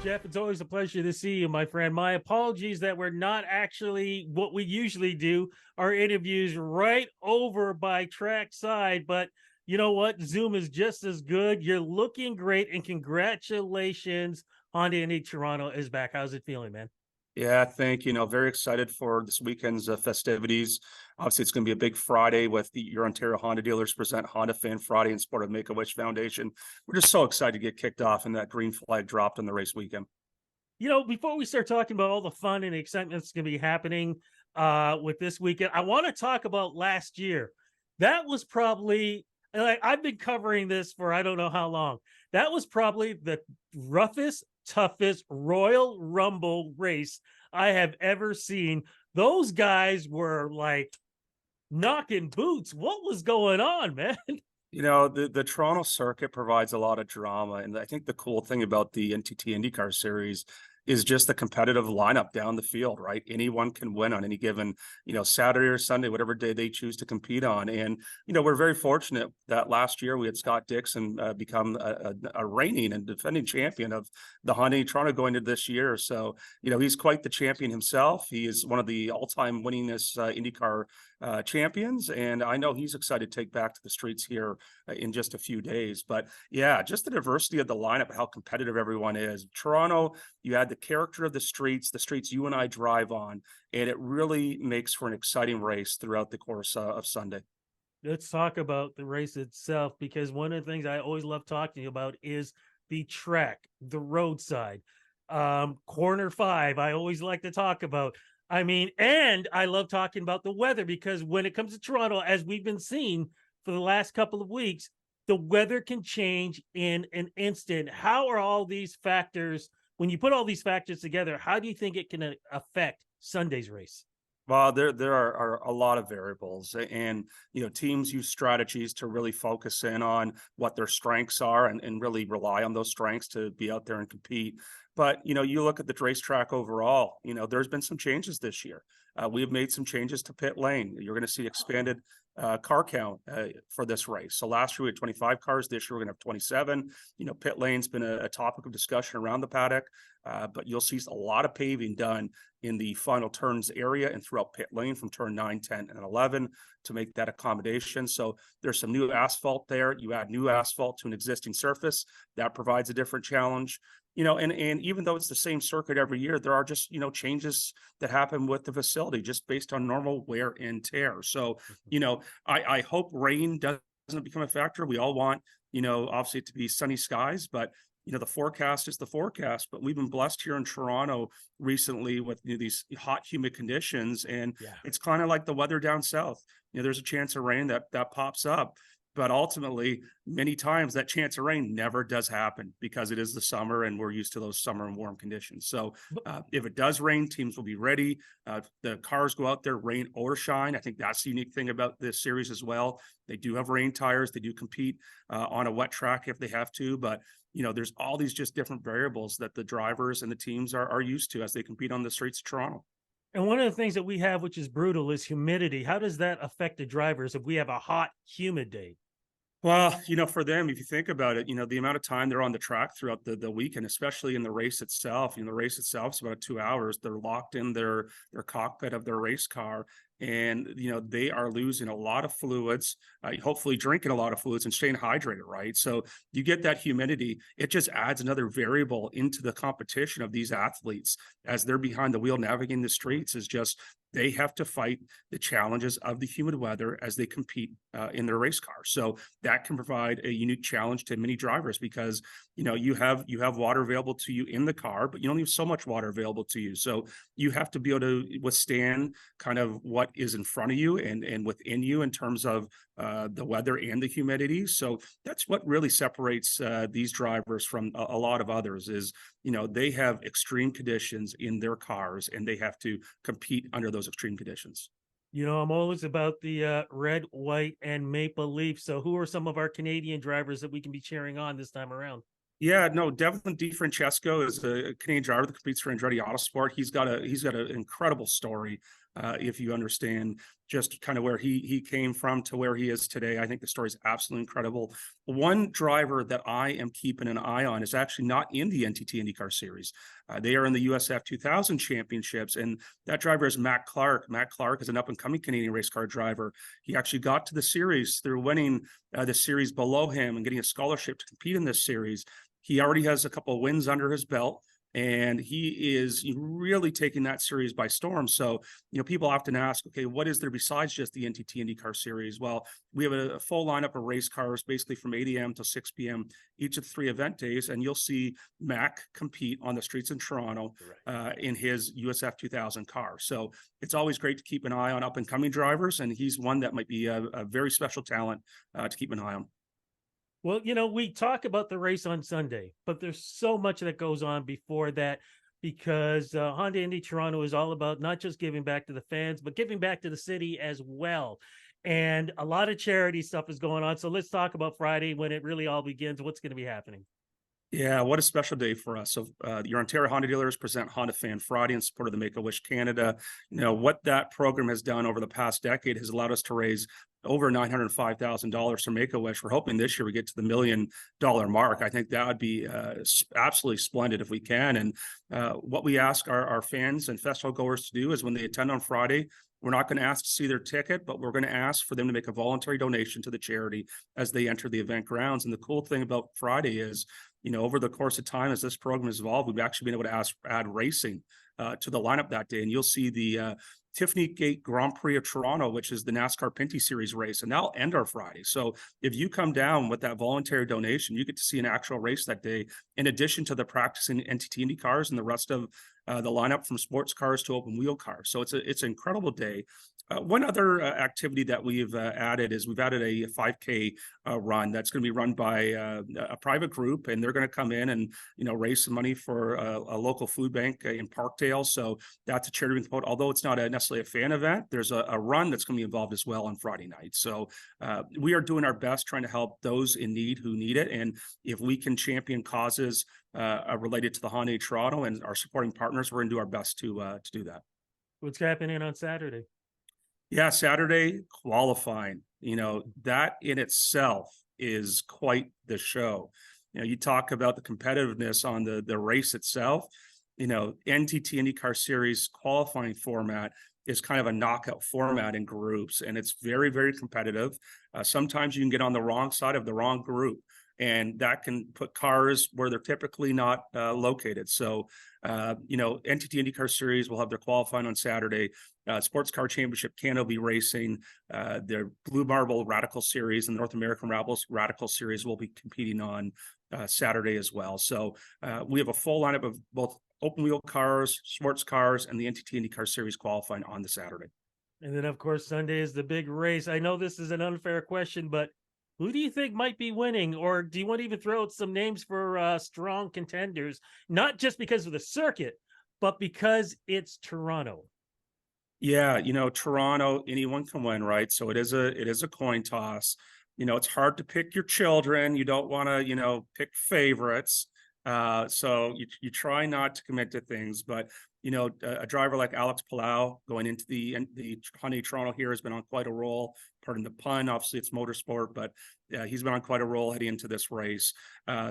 Jeff. It's always a pleasure to see you, my friend. My apologies that we're not actually what we usually do, our interviews right over by trackside. But you know what? Zoom is just as good. You're looking great, and congratulations. Honda Indy Toronto is back. How's it feeling, man? Yeah, thank you. Very excited for this weekend's festivities. Obviously, it's going to be a big Friday with your Ontario Honda dealers present Honda Fan Friday in support of Make-A-Wish Foundation. We're just so excited to get kicked off and that green flag dropped on the race weekend. Before we start talking about all the fun and excitement that's going to be happening with this weekend, I want to talk about last year. That was probably, like, I've been covering this for I don't know how long. That was probably the roughest, toughest Royal Rumble race I have ever seen. Those guys were like knocking boots. What was going on, man? The Toronto circuit provides a lot of drama. And I think the cool thing about the NTT IndyCar series is just the competitive lineup down the field, right? Anyone can win on any given, Saturday or Sunday, whatever day they choose to compete on. And, we're very fortunate that last year we had Scott Dixon become a reigning and defending champion of the Honda Toronto going into this year. So, he's quite the champion himself. He is one of the all-time winningest IndyCar champions. And I know he's excited to take back to the streets here in just a few days. But yeah, just the diversity of the lineup, how competitive everyone is. Toronto, you had the character of the streets you and I drive on, and it really makes for an exciting race throughout the course of Sunday. Let's talk about the race itself, because one of the things I always love talking about is the track, the roadside. Corner 5, I always like to talk about. I mean, and I love talking about the weather, because when it comes to Toronto, as we've been seeing for the last couple of weeks, the weather can change in an instant. How are all these factors, when you put all these factors together, how do you think it can affect Sunday's race? Well, there are a lot of variables, and teams use strategies to really focus in on what their strengths are and really rely on those strengths to be out there and compete. But you look at the racetrack overall. There's been some changes this year. We have made some changes to pit lane. You're going to see expanded car count for this race. So last year we had 25 cars. This year we're going to have 27. Pit lane's been a topic of discussion around the paddock, but you'll see a lot of paving done in the final turns area and throughout pit lane from turn 9, 10, and 11 to make that accommodation. So there's some new asphalt there. You add new asphalt to an existing surface. That provides a different challenge. And even though it's the same circuit every year, there are just, changes that happen with the facility just based on normal wear and tear. So, I hope rain doesn't become a factor. We all want, obviously to be sunny skies, but the forecast is the forecast. But we've been blessed here in Toronto recently with these hot, humid conditions, and it's kind of like the weather down south. There's a chance of rain that pops up. But ultimately, many times that chance of rain never does happen because it is the summer and we're used to those summer and warm conditions. So if it does rain, teams will be ready. The cars go out there, rain or shine. I think that's the unique thing about this series as well. They do have rain tires. They do compete on a wet track if they have to. But, there's all these just different variables that the drivers and the teams are used to as they compete on the streets of Toronto. And one of the things that we have, which is brutal, is humidity. How does that affect the drivers if we have a hot, humid day? Well, for them, if you think about it, the amount of time they're on the track throughout the weekend, especially in the race itself, the race itself is about 2 hours. They're locked in their cockpit of their race car, and, they are losing a lot of fluids, hopefully drinking a lot of fluids and staying hydrated, right? So you get that humidity. It just adds another variable into the competition of these athletes as they're behind the wheel navigating the streets. Is just they have to fight the challenges of the humid weather as they compete in their race car. So that can provide a unique challenge to many drivers because, you have water available to you in the car, but you only have so much water available to you. So you have to be able to withstand kind of what is in front of you and within you in terms of the weather and the humidity. So that's what really separates these drivers from a lot of others is, they have extreme conditions in their cars and they have to compete under those extreme conditions. I'm always about the red, white, and maple leaf. So who are some of our Canadian drivers that we can be cheering on this time around? Yeah, no, Devlin DiFrancesco is a Canadian driver that competes for Andretti Autosport. He's got an incredible story. if you understand just kind of where he came from to where he is today. I think the story is absolutely incredible. One driver that I am keeping an eye on is actually not in the NTT IndyCar Series. They are in the USF 2000 championships, and that driver is Matt Clark. Matt Clark is an up-and-coming Canadian race car driver. He actually got to the series through winning the series below him and getting a scholarship to compete in this series. He already has a couple of wins under his belt, and he is really taking that series by storm. So, people often ask, okay, what is there besides just the NTT IndyCar Series? Well, we have a full lineup of race cars, basically from 8 a.m. to 6 p.m. each of the 3 event days, and you'll see Mac compete on the streets in Toronto in his USF 2000 car. So it's always great to keep an eye on up-and-coming drivers, and he's one that might be a very special talent to keep an eye on. Well, we talk about the race on Sunday, but there's so much that goes on before that, because Honda Indy Toronto is all about not just giving back to the fans, but giving back to the city as well. And a lot of charity stuff is going on. So let's talk about Friday when it really all begins. What's going to be happening? Yeah, what a special day for us. So your Ontario Honda dealers present Honda Fan Friday in support of the Make-A-Wish Canada. What that program has done over the past decade has allowed us to raise over $905,000 for Make-A-Wish. We're hoping this year we get to the $1 million mark. I think that would be absolutely splendid if we can. And what we ask our fans and festival goers to do is when they attend on Friday, we're not going to ask to see their ticket, but we're going to ask for them to make a voluntary donation to the charity as they enter the event grounds. And the cool thing about Friday is, over the course of time, as this program has evolved, we've actually been able to add racing to the lineup that day. And you'll see the Tiffany Gate Grand Prix of Toronto, which is the NASCAR Pinty Series race, and that'll end our Friday. So if you come down with that voluntary donation, you get to see an actual race that day, in addition to the practicing NTT Indy cars and the rest of the lineup from sports cars to open wheel cars. So it's an incredible day. One other activity that we've added is we've added a 5K run that's going to be run by a private group, and they're going to come in and raise some money for a local food bank in Parkdale. So that's a charity component. Although it's not necessarily a fan event, there's a run that's going to be involved as well on Friday night. So we are doing our best trying to help those in need who need it, and if we can champion causes related to the Honda Toronto and our supporting partners, we're going to do our best to do that. What's happening on Saturday? Yeah, Saturday qualifying, that in itself is quite the show. You talk about the competitiveness on the race itself. NTT IndyCar Series qualifying format is kind of a knockout format in groups, and it's very, very competitive. Sometimes you can get on the wrong side of the wrong group, and that can put cars where they're typically not located. So, NTT IndyCar Series will have their qualifying on Saturday. Sports Car Championship Canada will be racing. Their Blue Marble Radical Series and the North American Radical Series will be competing on Saturday as well. So we have a full lineup of both open wheel cars, sports cars, and the NTT IndyCar Series qualifying on the Saturday. And then, of course, Sunday is the big race. I know this is an unfair question, but who do you think might be winning? Or do you want to even throw out some names for strong contenders, not just because of the circuit, but because it's Toronto? Yeah, Toronto, anyone can win, right? So it is a coin toss. It's hard to pick your children. You don't want to, pick favorites. So you try not to commit to things, but a driver like Alex Palau going into the Honda Toronto here has been on quite a roll. Pardon the pun. Obviously, it's motorsport, but he's been on quite a roll heading into this race.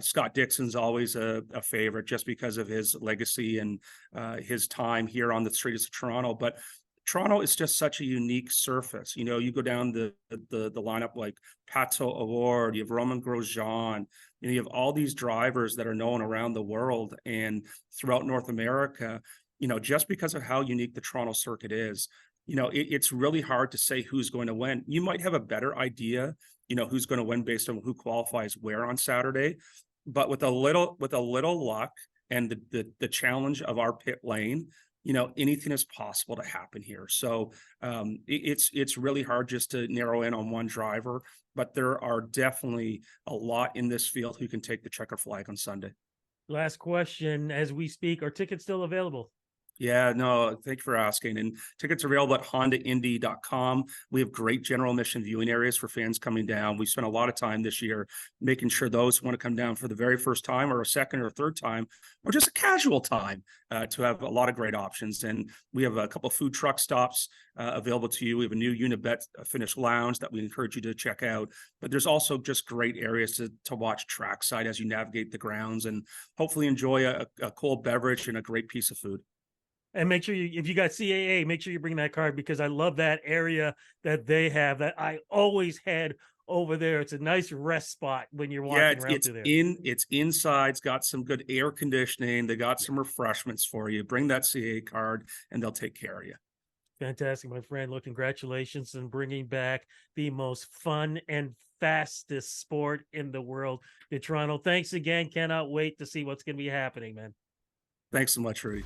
Scott Dixon's always a favorite just because of his legacy and his time here on the streets of Toronto. But Toronto is just such a unique surface. You go down the lineup like Pato Award, you have Roman Grosjean, you have all these drivers that are known around the world and throughout North America. Just because of how unique the Toronto circuit is, it's really hard to say who's going to win. You might have a better idea, who's going to win based on who qualifies where on Saturday, but with a little luck and the challenge of our pit lane, anything is possible to happen here. So it's really hard just to narrow in on one driver, but there are definitely a lot in this field who can take the checker flag on Sunday. Last question as we speak, are tickets still available? Yeah, no, thank you for asking. And tickets are available at hondaindy.com. We have great general admission viewing areas for fans coming down. We spent a lot of time this year making sure those who want to come down for the very first time or a second or third time or just a casual time to have a lot of great options. And we have a couple of food truck stops available to you. We have a new Unibet Finish Lounge that we encourage you to check out. But there's also just great areas to watch trackside as you navigate the grounds and hopefully enjoy a cold beverage and a great piece of food. And make sure you, if you got CAA, make sure you bring that card because I love that area that they have that I always head over there. It's a nice rest spot when you're Yeah, walking around through there. it's inside. It's got some good air conditioning. They got some refreshments for you. Bring that CA card, and they'll take care of you. Fantastic, my friend. Look, congratulations on bringing back the most fun and fastest sport in the world to Toronto. Thanks again. Cannot wait to see what's going to be happening, man. Thanks so much, Rudy.